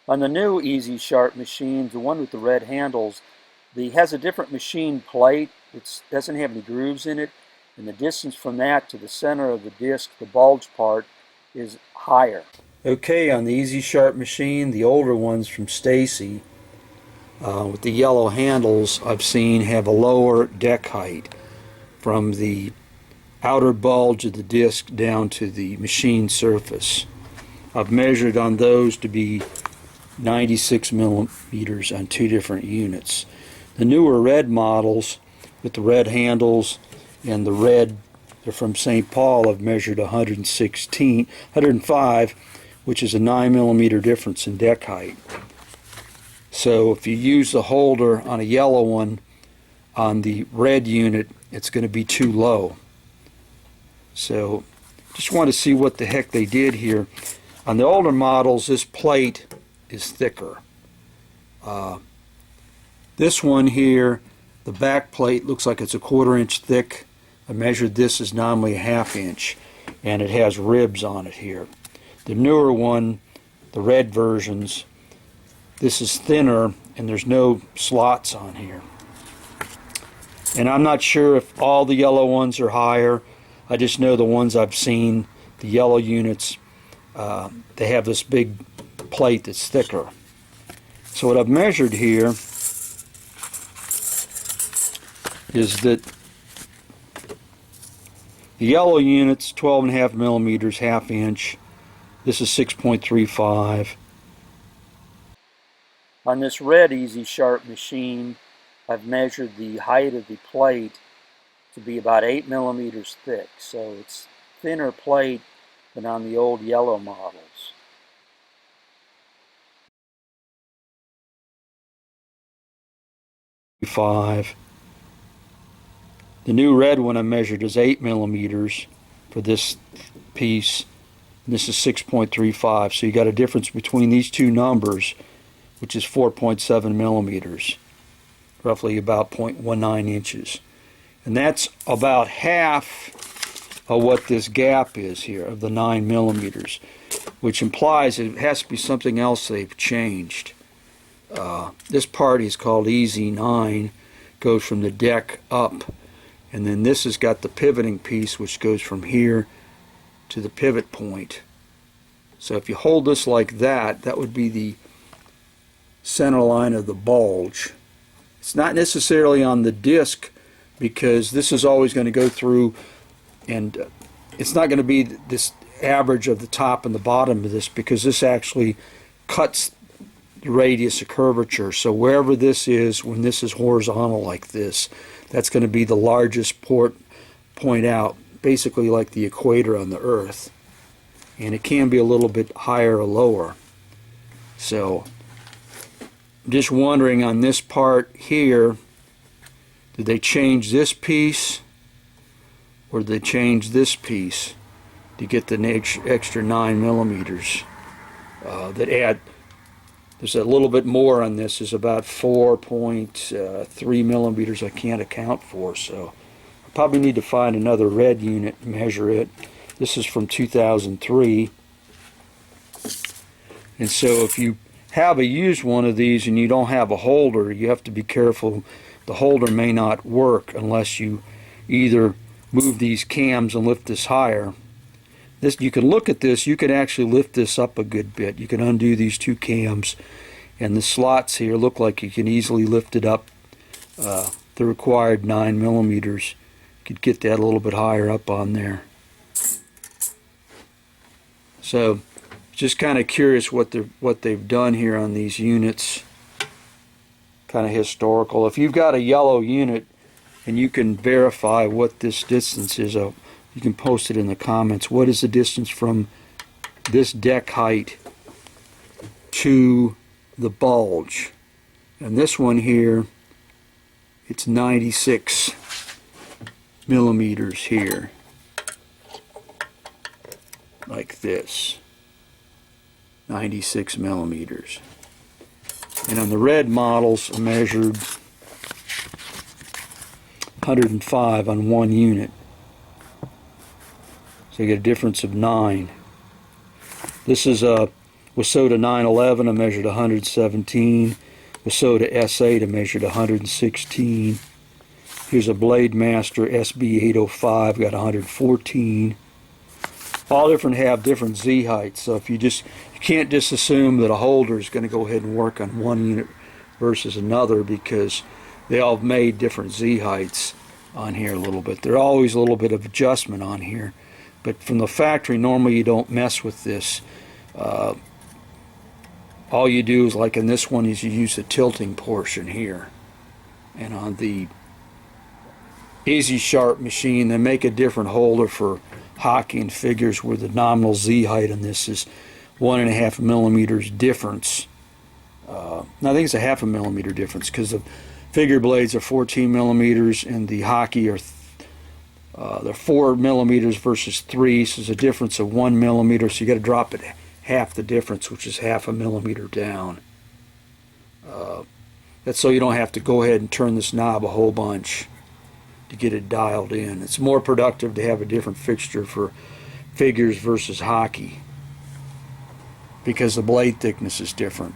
On the new Easy Sharp machine, the one with the red handles, has a different machine plate. It doesn't have any grooves in it, and the distance from that to the center of the disc, the bulge part, is higher. Okay, on the Easy Sharp machine, the older ones from Stacy, with the yellow handles, I've seen have a lower deck height from the outer bulge of the disc down to the machine surface. I've measured on those to be 96 millimeters on two different units. The newer red models with the red handles and the red, they're from St. Paul, I've measured 105, which is a 9 millimeter difference in deck height. So if you use the holder on a yellow one on the red unit, it's going to be too low. So just want to see what the heck they did here. On the older models, this plate is thicker. This one here, the back plate looks like it's a 1/4 inch thick. I measured this as nominally a 1/2 inch, and it has ribs on it here. The newer one, the red versions, this is thinner and there's no slots on here. And I'm not sure if all the yellow ones are higher. I just know the ones I've seen, the yellow units, they have this big plate that's thicker. So what I've measured here is that the yellow unit's 12.5 millimeters, 1/2 inch. This is 6.35. On this red Easy Sharp machine, I've measured the height of the plate to be about 8 millimeters thick. So it's thinner plate than on the old yellow models. The new red one I measured is 8 millimeters for this piece, and this is 6.35. So you got a difference between these two numbers, which is 4.7 millimeters, roughly about 0.19 inches. And that's about half of what this gap is here, of the 9 millimeters, which implies it has to be something else they've changed. This part is called Easy 9, goes from the deck up, and then this has got the pivoting piece which goes from here to the pivot point. So if you hold this like that, that would be the center line of the bulge. It's not necessarily on the disc, because this is always going to go through, and it's not going to be this average of the top and the bottom of this, because this actually cuts the radius of curvature. So wherever this is, when this is horizontal like this, that's going to be the largest point out, basically like the equator on the Earth. And it can be a little bit higher or lower. So I'm just wondering on this part here, did they change this piece, or did they change this piece to get the extra 9 millimeters that add? There's a little bit more on this. Is about 4.3 millimeters I can't account for, so I probably need to find another red unit and measure it. This is from 2003, and so if you have a used one of these and you don't have a holder, you have to be careful. The holder may not work unless you either move these cams and lift this higher. This, you can look at this, you can actually lift this up a good bit. You can undo these two cams, and the slots here look like you can easily lift it up the required 9 millimeters. You could get that a little bit higher up on there. So just kind of curious what they've done here on these units. Kind of historical. If you've got a yellow unit and you can verify what this distance is, you can post it in the comments. What is the distance from this deck height to the bulge? And this one here, it's 96 millimeters here, like this, 96 millimeters. And on the red models, I measured 105 on one unit. So you get a difference of 9. This is a With Soda 911, I measured 117. With Soda S8, I measured 116. Here's a Blade Master SB 805, got 114. All different have different Z heights, so if you can't just assume that a holder is going to go ahead and work on one unit versus another, because they all made different Z heights on here a little bit. There's always a little bit of adjustment on here, but from the factory, normally you don't mess with this. All you do is, like in this one, is you use the tilting portion here. And on the Easy Sharp machine, they make a different holder for hockey and figures, where the nominal Z height on this is 1.5 millimeters difference. I think it's a 0.5 millimeter difference, because the figure blades are 14 millimeters and the hockey are they're 4 millimeters versus 3, so there's a difference of 1 millimeter, so you got to drop it half the difference, which is 0.5 millimeter down. That's so you don't have to go ahead and turn this knob a whole bunch to get it dialed in. It's more productive to have a different fixture for figures versus hockey, because the blade thickness is different.